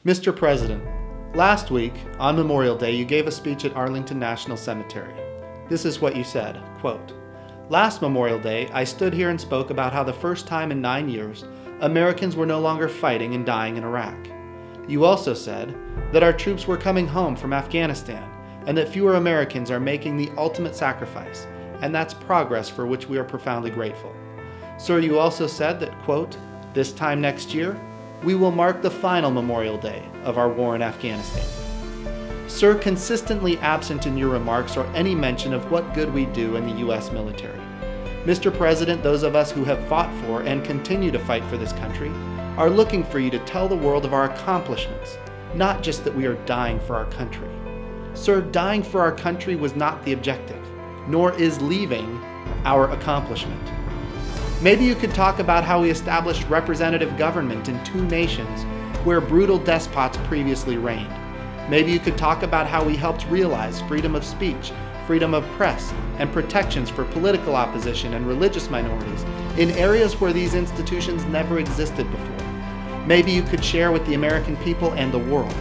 Mr. President, last week, on Memorial Day, you gave a speech at Arlington National Cemetery. This is what you said, quote, "Last Memorial Day, I stood here and spoke about how the first time in 9 years, Americans were no longer fighting and dying in Iraq. You also said that our troops were coming home from Afghanistan and that fewer Americans are making the ultimate sacrifice, and that's progress for which we are profoundly grateful. Sir, you also said that, quote, this time next year, we will mark the final Memorial Day of our war in Afghanistan. Sir, consistently absent in your remarks are any mention of what good we do in the U.S. military. Mr. President, those of us who have fought for and continue to fight for this country are looking for you to tell the world of our accomplishments, not just that we are dying for our country. Sir, dying for our country was not the objective, nor is leaving our accomplishment. Maybe you could talk about how we established representative government in 2 nations where brutal despots previously reigned. Maybe you could talk about how we helped realize freedom of speech, freedom of press, and protections for political opposition and religious minorities in areas where these institutions never existed before. Maybe you could share with the American people and the world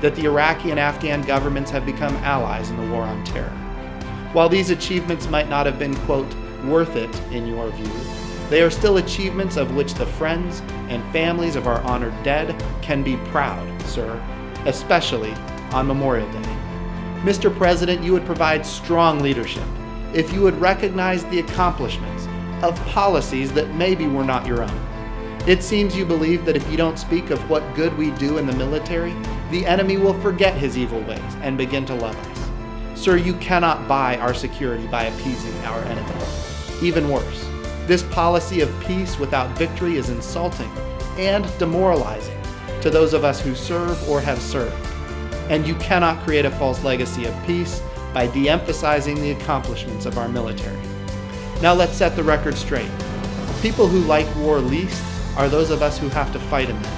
that the Iraqi and Afghan governments have become allies in the war on terror. While these achievements might not have been, quote, worth it in your view, they are still achievements of which the friends and families of our honored dead can be proud, sir, especially on Memorial Day. Mr. President, you would provide strong leadership if you would recognize the accomplishments of policies that maybe were not your own. It seems you believe that if you don't speak of what good we do in the military, the enemy will forget his evil ways and begin to love us. Sir, you cannot buy our security by appeasing our enemy. Even worse, this policy of peace without victory is insulting and demoralizing to those of us who serve or have served. And you cannot create a false legacy of peace by de-emphasizing the accomplishments of our military. Now let's set the record straight. People who like war least are those of us who have to fight in them.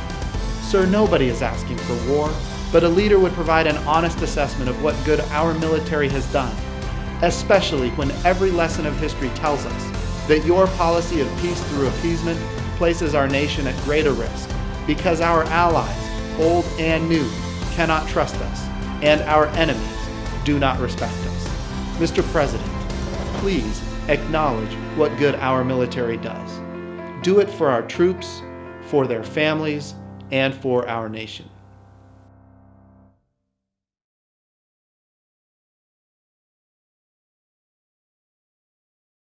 Sir, nobody is asking for war, but a leader would provide an honest assessment of what good our military has done, especially when every lesson of history tells us that your policy of peace through appeasement places our nation at greater risk because our allies, old and new, cannot trust us, and our enemies do not respect us. Mr. President, please acknowledge what good our military does. Do it for our troops, for their families, and for our nation.